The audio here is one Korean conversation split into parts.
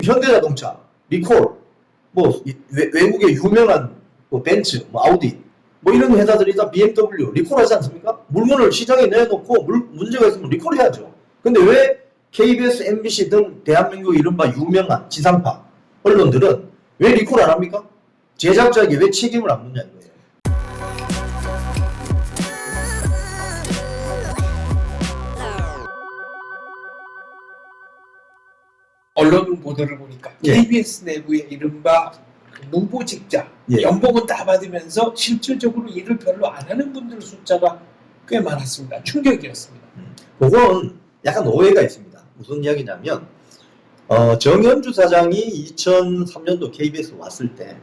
현대자동차, 리콜, 뭐 외국의 유명한 뭐 벤츠, 뭐 아우디, 뭐 이런 회사들이 다 BMW 리콜하지 않습니까? 물건을 시장에 내놓고 문제가 있으면 리콜해야죠. 근데 왜 KBS, MBC 등 대한민국 이른바 유명한 지상파 언론들은 왜 리콜 안 합니까? 제작자에게 왜 책임을 안 묻냐 이거예요. 언론 보도를 보니까 예. KBS 내부의 이른바 무보직자 예. 연봉은 다 받으면서 실질적으로 일을 별로 안 하는 분들 숫자가 꽤 많았습니다. 충격이었습니다. 그건 약간 오해가 있습니다. 무슨 이야기냐면 정현주 사장이 2003년도 KBS 왔을 때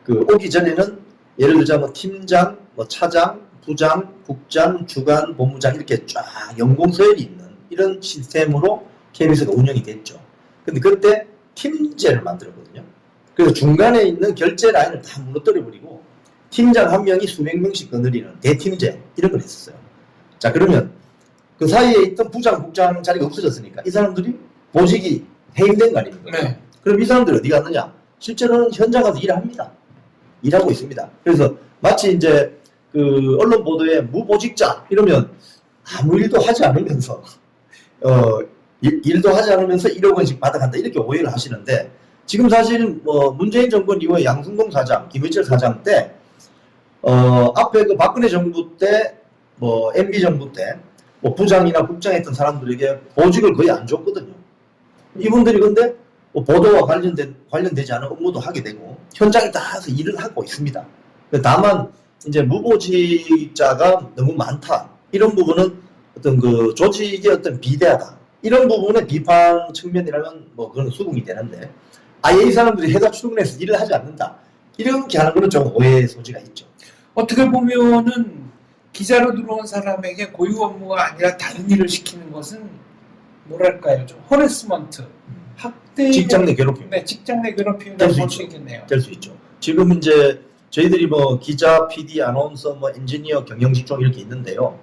그 오기 전에는 예를 들자면 팀장, 뭐 차장, 부장, 국장, 주간, 본부장 이렇게 쫙 연봉 서열이 있는 이런 시스템으로 KBS가 운영이 됐죠. 근데 그때 팀제를 만들었거든요. 그래서 중간에 있는 결제 라인을 다 무너뜨려버리고 팀장 한 명이 수백 명씩 거느리는 대팀제 이런 걸 했었어요. 자, 그러면 그 사이에 있던 부장, 국장 자리가 없어졌으니까 이 사람들이 보직이 해임된 거 아닙니까? 네. 그럼 이 사람들이 어디 갔느냐? 실제로는 현장 가서 일합니다. 일하고 있습니다. 그래서 마치 이제 그 언론 보도에 무보직자 이러면 아무 일도 하지 않으면서 일도 하지 않으면서 1억 원씩 받아간다 이렇게 오해를 하시는데 지금 사실 뭐 문재인 정권 이후에 양승동 사장, 김의철 사장 때 앞에 그 박근혜 정부 때 뭐 MB 정부 때 뭐 부장이나 국장 했던 사람들에게 보직을 거의 안 줬거든요. 이분들이 근데 뭐 보도와 관련되지 않은 업무도 하게 되고 현장에 따라서 일을 하고 있습니다. 다만 이제 무보직자가 너무 많다 이런 부분은 어떤 그 조직의 어떤 비대하다 이런 부분의 비판 측면이라면 뭐 그런 수긍이 되는데 아예 이 사람들이 회사 출근해서 일을 하지 않는다 이렇게 하는 거는 좀 오해의 소지가 있죠. 어떻게 보면은 기자로 들어온 사람에게 고유 업무가 아니라 다른 일을 시키는 것은 뭐랄까요? 좀 허레스먼트, 학대, 직장 내 괴롭힘. 네, 직장 내 괴롭힘이라고 될 수 볼 수 있죠. 있겠네요. 될 수 있죠. 지금 이제 저희들이 뭐 기자, PD, 아나운서, 뭐 엔지니어, 경영직종 이렇게 있는데요.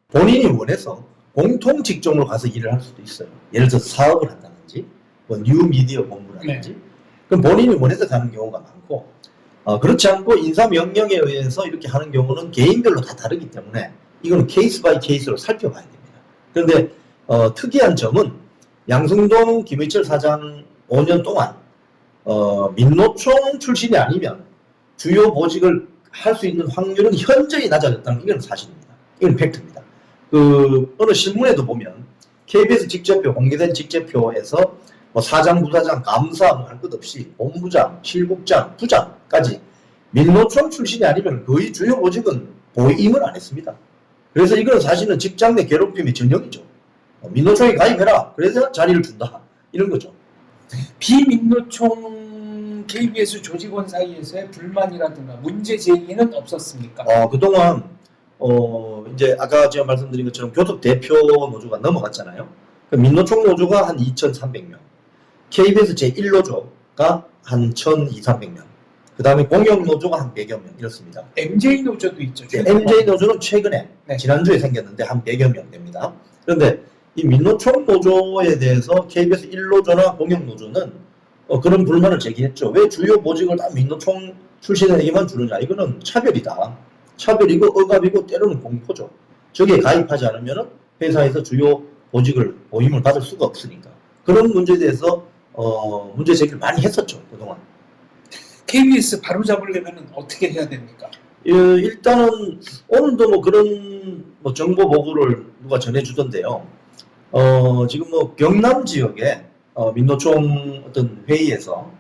본인이 원해서 공통 직종으로 가서 일을 할 수도 있어요. 예를 들어서 사업을 한다든지, 뭐 뉴미디어 본부라든지. 그럼 본인이 원해서 가는 경우가 많고, 그렇지 않고 인사명령에 의해서 이렇게 하는 경우는 개인별로 다 다르기 때문에 이거는 케이스 바이 케이스로 살펴봐야 됩니다. 그런데 특이한 점은 양승동, 김의철 사장 5년 동안 민노총 출신이 아니면 주요 보직을 할 수 있는 확률은 현저히 낮아졌다는 이건 사실입니다. 이건 팩트입니다. 그 어느 신문에도 보면 KBS 직제표 공개된 직제표에서 뭐 사장, 부사장, 감사 뭐 할 것 없이 본부장, 실국장, 부장까지 민노총 출신이 아니면 거의 주요 보직은 보임을 안 했습니다. 그래서 이건 사실은 직장 내 괴롭힘의 전형이죠. 민노총에 가입해라. 그래서 자리를 준다. 이런 거죠. 비민노총 KBS 조직원 사이에서의 불만이라든가 문제 제기는 없었습니까? 그동안 이제 아까 제가 말씀드린 것처럼 교섭 대표 노조가 넘어갔잖아요. 민노총 노조가 한 2,300명, KBS 제1노조가 한 1,200~1,300명, 그 다음에 공영 노조가 한 100여 명 이렇습니다. MJ 노조도 있죠. MJ 노조는 최근에 네. 지난주에 생겼는데 한 100여 명 됩니다. 그런데 이 민노총 노조에 대해서 KBS 1노조나 공영 노조는 그런 불만을 제기했죠. 왜 주요 보직을 다 민노총 출신에게만 주느냐? 이거는 차별이다. 차별이고 억압이고 때로는 공포죠. 저기에 가입하지 않으면 회사에서 주요 보직을 보임을 받을 수가 없으니까 그런 문제에 대해서 문제 제기를 많이 했었죠 그동안. KBS 바로 잡으려면 어떻게 해야 됩니까? 일단은 오늘도 뭐 그런 뭐 정보 보고를 누가 전해주던데요. 지금 뭐 경남 지역에 민노총 어떤 회의에서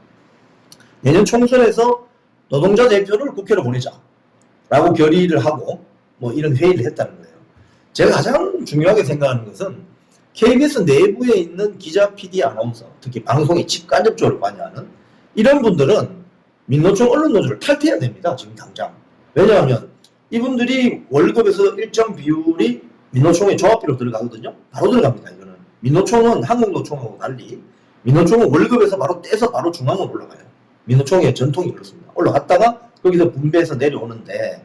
내년 총선에서 노동자 대표를 국회로 보내자라고 결의를 하고 뭐 이런 회의를 했다는 거예요. 제가 가장 중요하게 생각하는 것은 KBS 내부에 있는 기자, PD, 아나운서, 특히 방송에 직간접적으로 관여하는 이런 분들은 민노총 언론노조를 탈퇴해야 됩니다. 지금 당장. 왜냐하면 이분들이 월급에서 일정 비율이 민노총의 조합비로 들어가거든요. 바로 들어갑니다. 이거는. 민노총은 한국노총하고 달리 민노총은 월급에서 바로 떼서 바로 중앙으로 올라가요. 민노총의 전통이 그렇습니다. 올라갔다가 거기서 분배해서 내려오는데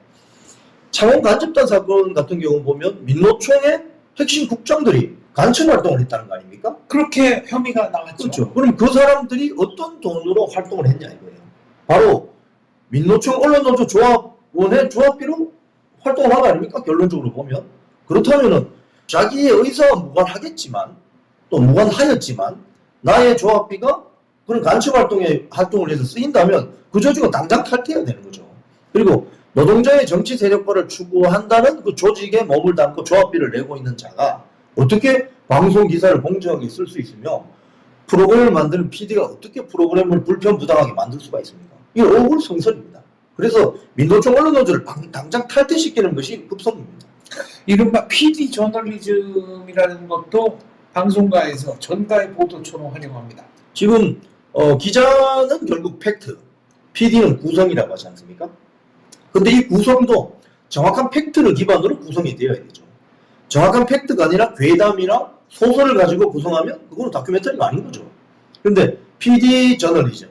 창원 간접단 사건 같은 경우 보면 민노총의 핵심 국장들이 간첩 활동을 했다는 거 아닙니까? 그렇게 혐의가 나왔죠. 그렇죠. 그럼 그 사람들이 어떤 돈으로 활동을 했냐 이거예요. 바로 민노총 언론노조 조합원의 조합비로 활동을 한 거 아닙니까? 결론적으로 보면. 그렇다면은 자기의 의사와 무관하겠지만 또 무관하였지만 나의 조합비가 그런 간첩 활동을 해서 쓰인다면 그 조직은 당장 탈퇴해야 되는 거죠. 그리고 노동자의 정치 세력화를 추구한다는 그 조직에 몸을 담고 조합비를 내고 있는 자가 어떻게 방송 기사를 공정하게 쓸 수 있으며 프로그램을 만드는 PD가 어떻게 프로그램을 불편부당하게 만들 수가 있습니까? 이게 어불성설입니다. 그래서 민노총 언론노조를 당장 탈퇴시키는 것이 급선무입니다. 이른바 PD 저널리즘이라는 것도 방송가에서 전가의 보도처럼 활용합니다. 지금 기자는 결국 팩트, PD는 구성이라고 하지 않습니까? 근데 이 구성도 정확한 팩트를 기반으로 구성이 되어야 되죠. 정확한 팩트가 아니라 괴담이나 소설을 가지고 구성하면 그거는 다큐멘터리가 아닌 거죠. 근데 PD 저널리즘,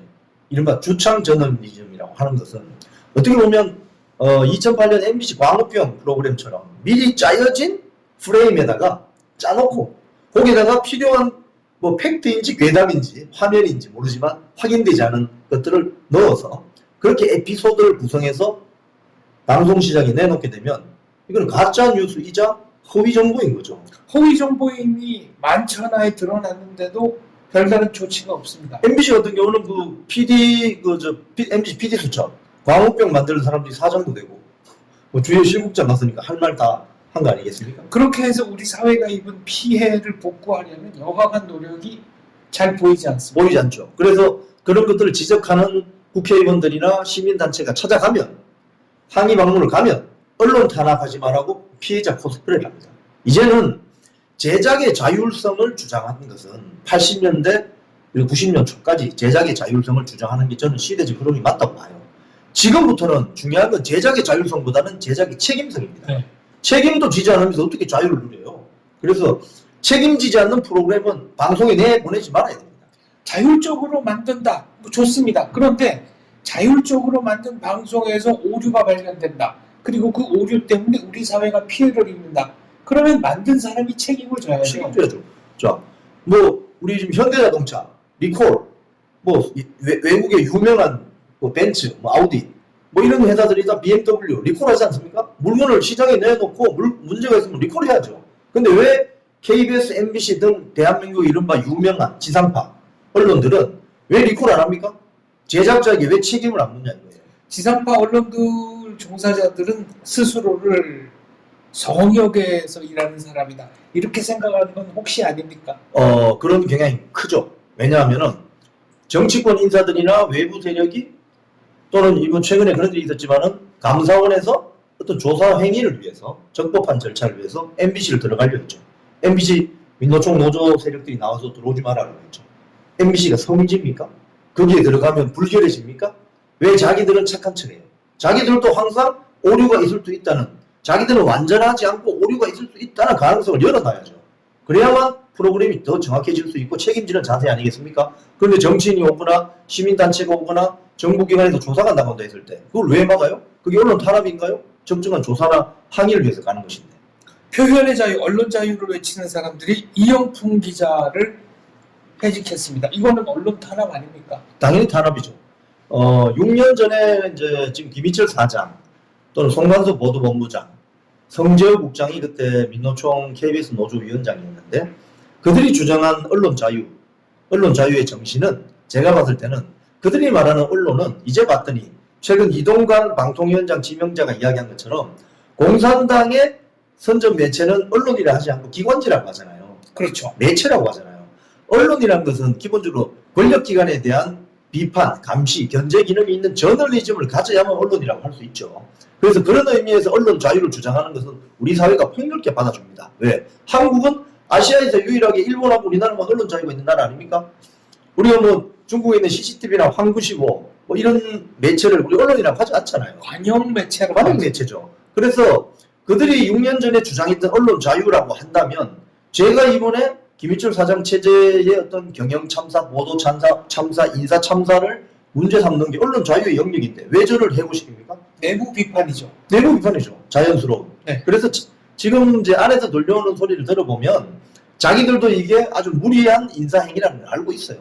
이른바 주창 저널리즘이라고 하는 것은 어떻게 보면 2008년 MBC 광우병 프로그램처럼 미리 짜여진 프레임에다가 짜놓고 거기다가 필요한 뭐 팩트인지 괴담인지 화면인지 모르지만 확인되지 않은 것들을 넣어서 그렇게 에피소드를 구성해서 방송시장에 내놓게 되면 이건 가짜 뉴스이자 허위 정보인 거죠. 허위 정보임이 만천하에 드러났는데도 별다른 조치가 없습니다. MBC 같은 경우는 그 MBC PD 수첩 광우병 만드는 사람들이 사장도 되고 뭐 주요 실국장 갔으니까 할 말 다 한 거 아니겠습니까? 그렇게 해서 우리 사회가 입은 피해를 복구하려면 여하간 노력이 잘 보이지 않습니다. 보이지 않죠. 그래서 그런 것들을 지적하는 국회의원들이나 시민단체가 찾아가면 항의 방문을 가면 언론 탄압하지 말라고 피해자 코스프레를 합니다. 이제는 제작의 자율성을 주장하는 것은 80년대 그리고 90년 초까지 제작의 자율성을 주장하는 게 저는 시대적 흐름이 맞다고 봐요. 지금부터는 중요한 건 제작의 자율성보다는 제작의 책임성입니다. 네. 책임도 지지 않으면서 어떻게 자유를 누려요? 그래서 책임지지 않는 프로그램은 방송에 내보내지 말아야 됩니다. 자율적으로 만든다. 뭐 좋습니다. 그런데 자율적으로 만든 방송에서 오류가 발견된다. 그리고 그 오류 때문에 우리 사회가 피해를 입는다. 그러면 만든 사람이 책임을 져야죠. 책임져야죠. 자, 뭐 우리 지금 현대자동차, 리콜, 뭐 외국의 유명한 뭐 벤츠, 뭐 아우디, 뭐 이런 회사들이 다 BMW 리콜하지 않습니까? 물건을 시장에 내놓고 문제가 있으면 리콜해야죠. 근데 왜 KBS, MBC 등 대한민국 이른바 유명한 지상파 언론들은 왜 리콜 안 합니까? 제작자에게 왜 책임을 안 묻냐 이거예요. 지상파 언론들 종사자들은 스스로를 성역에서 일하는 사람이다. 이렇게 생각하는 건 혹시 아닙니까? 그런 경향이 크죠. 왜냐하면은 정치권 인사들이나 외부 세력이 또는 이번 최근에 그런 일이 있었지만은 감사원에서 어떤 조사 행위를 위해서 적법한 절차를 위해서 MBC를 들어가려 했죠. MBC 민노총 노조 세력들이 나와서 들어오지 말라고 했죠. MBC가 성지입니까? 거기에 들어가면 불결해집니까? 왜 자기들은 착한 척해요? 자기들도 항상 오류가 있을 수 있다는, 자기들은 완전하지 않고 오류가 있을 수 있다는 가능성을 열어놔야죠. 그래야만 프로그램이 더 정확해질 수 있고 책임지는 자세 아니겠습니까? 그런데 정치인이 오거나 시민단체가 오거나 정부기관에서 조사가 나간다 했을 때 그걸 왜 막아요? 그게 언론 탄압인가요? 적정한 조사나 항의를 위해서 가는 것인데. 표현의 자유, 언론 자유를 외치는 사람들이 이영풍 기자를 해직했습니다. 이거는 언론 탄압 아닙니까? 당연히 탄압이죠. 6년 전에 이제 지금 김희철 사장 또는 송관섭 보도본부장, 성재호 국장이 그때 민노총 KBS 노조위원장이었는데 그들이 주장한 언론 자유의 정신은 제가 봤을 때는 그들이 말하는 언론은 이제 봤더니 최근 이동관 방통위원장 지명자가 이야기한 것처럼 공산당의 선전 매체는 언론이라 하지 않고 기관지라고 하잖아요. 그렇죠. 매체라고 하잖아요. 언론이란 것은 기본적으로 권력기관에 대한 비판, 감시, 견제 기능이 있는 저널리즘을 가져야만 언론이라고 할 수 있죠. 그래서 그런 의미에서 언론 자유를 주장하는 것은 우리 사회가 폭넓게 받아줍니다. 왜? 한국은 아시아에서 유일하게 일본하고 우리나라만 언론 자유가 있는 나라 아닙니까? 우리가 뭐 중국에 있는 CCTV나 황구시보 뭐 이런 매체를 우리 언론이라고 하지 않잖아요. 관영 매체로 관영 매체죠. 그래서 그들이 6년 전에 주장했던 언론 자유라고 한다면 제가 이번에 김희철 사장 체제의 어떤 경영 참사, 보도 참사, 인사 참사를 문제 삼는 게 언론 자유의 영역인데 왜 저를 해고시킵니까? 내부 비판이죠. 내부 비판이죠. 자연스러운. 네. 그래서 지금 이제 안에서 들려오는 소리를 들어보면 자기들도 이게 아주 무리한 인사행위라는 걸 알고 있어요.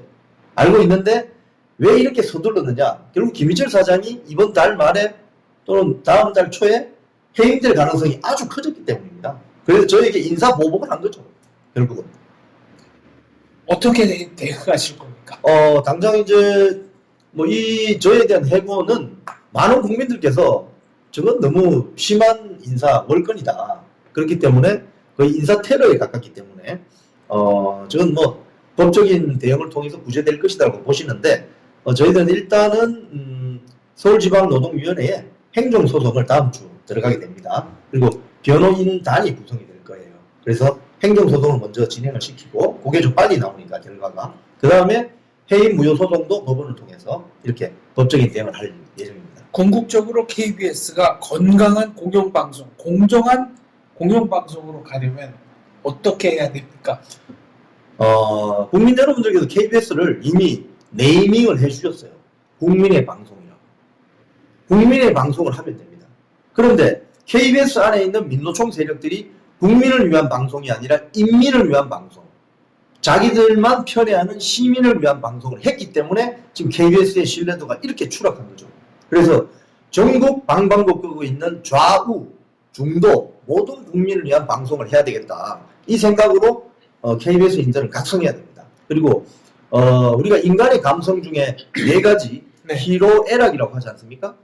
알고 있는데 왜 이렇게 서둘렀느냐? 결국 김희철 사장이 이번 달 말에 또는 다음 달 초에 해임될 가능성이 아주 커졌기 때문입니다. 그래서 저에게 인사 보복을 한 거죠. 결국은. 어떻게 대응하실 겁니까? 당장 이제 뭐 저에 대한 해고는 많은 국민들께서 저건 너무 심한 인사 월권이다. 그렇기 때문에 거의 인사 테러에 가깝기 때문에 저건 뭐 법적인 대응을 통해서 구제될 것이라고 보시는데 저희들은 일단은 서울지방노동위원회에 행정소송을 다음 주 들어가게 됩니다. 그리고 변호인단이 구성이 될 거예요. 그래서 행정소송을 먼저 진행을 시키고 그게 좀 빨리 나오니까 결과가 그 다음에 해임 무효 소송도 법원을 통해서 이렇게 법적인 대응을 할 예정입니다. 궁극적으로 KBS가 건강한 공영방송, 공정한 공영방송으로 가려면 어떻게 해야 됩니까? 국민 여러분들께서 KBS를 이미 네이밍을 해주셨어요. 국민의 방송이라고. 국민의 방송을 하면 됩니다. 그런데 KBS 안에 있는 민노총 세력들이 국민을 위한 방송이 아니라 인민을 위한 방송, 자기들만 편애하는 시민을 위한 방송을 했기 때문에 지금 KBS의 신뢰도가 이렇게 추락한 거죠. 그래서 전국 방방곡곡 끄고 있는 좌우, 중도 모든 국민을 위한 방송을 해야 되겠다. 이 생각으로 KBS 인재를 각성해야 됩니다. 그리고 우리가 인간의 감성 중에 네 가지 네. 희로애락이라고 하지 않습니까?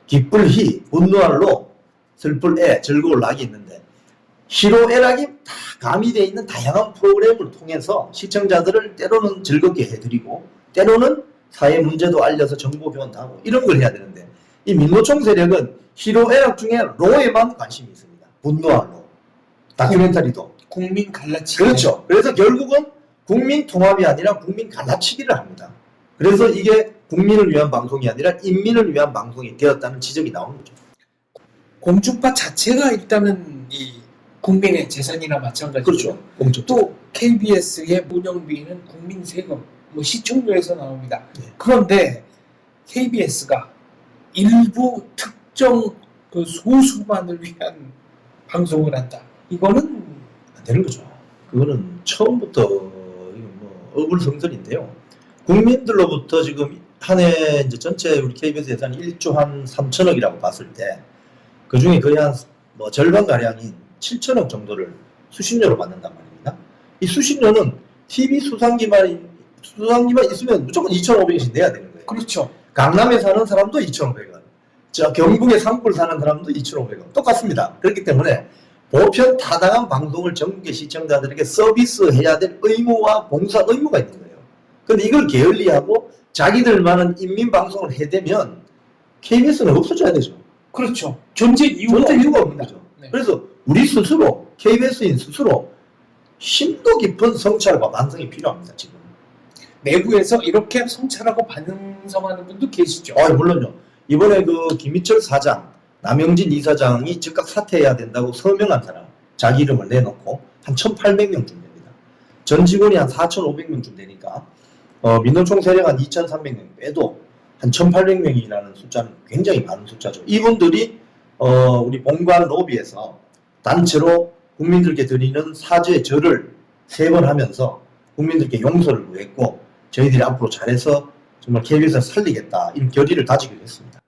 기쁠 희, 분노할 로, 슬플 애, 즐거울 낙이 있는데 희로애락이 다 가미되어 있는 다양한 프로그램을 통해서 시청자들을 때로는 즐겁게 해드리고 때로는 사회 문제도 알려서 정보 교환도 하고 이런 걸 해야 되는데 이 민노총 세력은 희로애락 중에 로에만 관심이 있습니다. 분노할 로, 다큐멘터리도 국민 갈라치기. 그렇죠. 그래서 결국은 국민 통합이 아니라 국민 갈라치기를 합니다. 그래서 이게 국민을 위한 방송이 아니라 인민을 위한 방송이 되었다는 지적이 나오는 거죠. 공중파 자체가 일단은 이 국민의 재산이나 마찬가지죠. 그렇죠. 공적. 또 KBS의 운영비는 국민 세금, 뭐 시청료에서 나옵니다. 네. 그런데 KBS가 일부 특정 그 소수만을 위한 방송을 한다. 이거는 안 되는 거죠. 그거는 처음부터 어불성설인데요. 국민들로부터 지금 한 해 이제 전체 우리 KBS 예산이 1조 한 3천억이라고 봤을 때 그 중에 거의 한 뭐 절반 가량인 7천억 정도를 수신료로 받는단 말입니다. 이 수신료는 TV 수상기만 있으면 무조건 2,500원씩 내야 되는 거예요. 그렇죠. 강남에 사는 사람도 2,500원. 경북에 산골 사는 사람도 2,500원. 똑같습니다. 그렇기 때문에 보편 타당한 방송을 전국의 시청자들에게 서비스해야 될 의무와 봉사 의무가 있는 거예요. 그런데 이걸 게을리하고 자기들만은 인민방송을 해대면 KBS는 없어져야 되죠. 그렇죠. 존재 이유가 없는 거죠. 네. 그래서 우리 스스로, KBS인 스스로 심도 깊은 성찰과 반성이 필요합니다. 지금. 내부에서 이렇게 성찰하고 반성하는 분도 계시죠. 물론요. 이번에 그 김희철 사장, 남영진 이사장이 즉각 사퇴해야 된다고 서명한 사람, 자기 이름을 내놓고 한 1,800명쯤 됩니다. 전 직원이 한 4,500명쯤 되니까 민노총 세력 한 2,300명 빼도 한 1,800명이라는 숫자는 굉장히 많은 숫자죠. 이분들이 우리 본관 로비에서 단체로 국민들께 드리는 사죄 절을 3번 하면서 국민들께 용서를 구했고 저희들이 앞으로 잘해서 정말 KBS를 살리겠다 이런 결의를 다지기로 했습니다.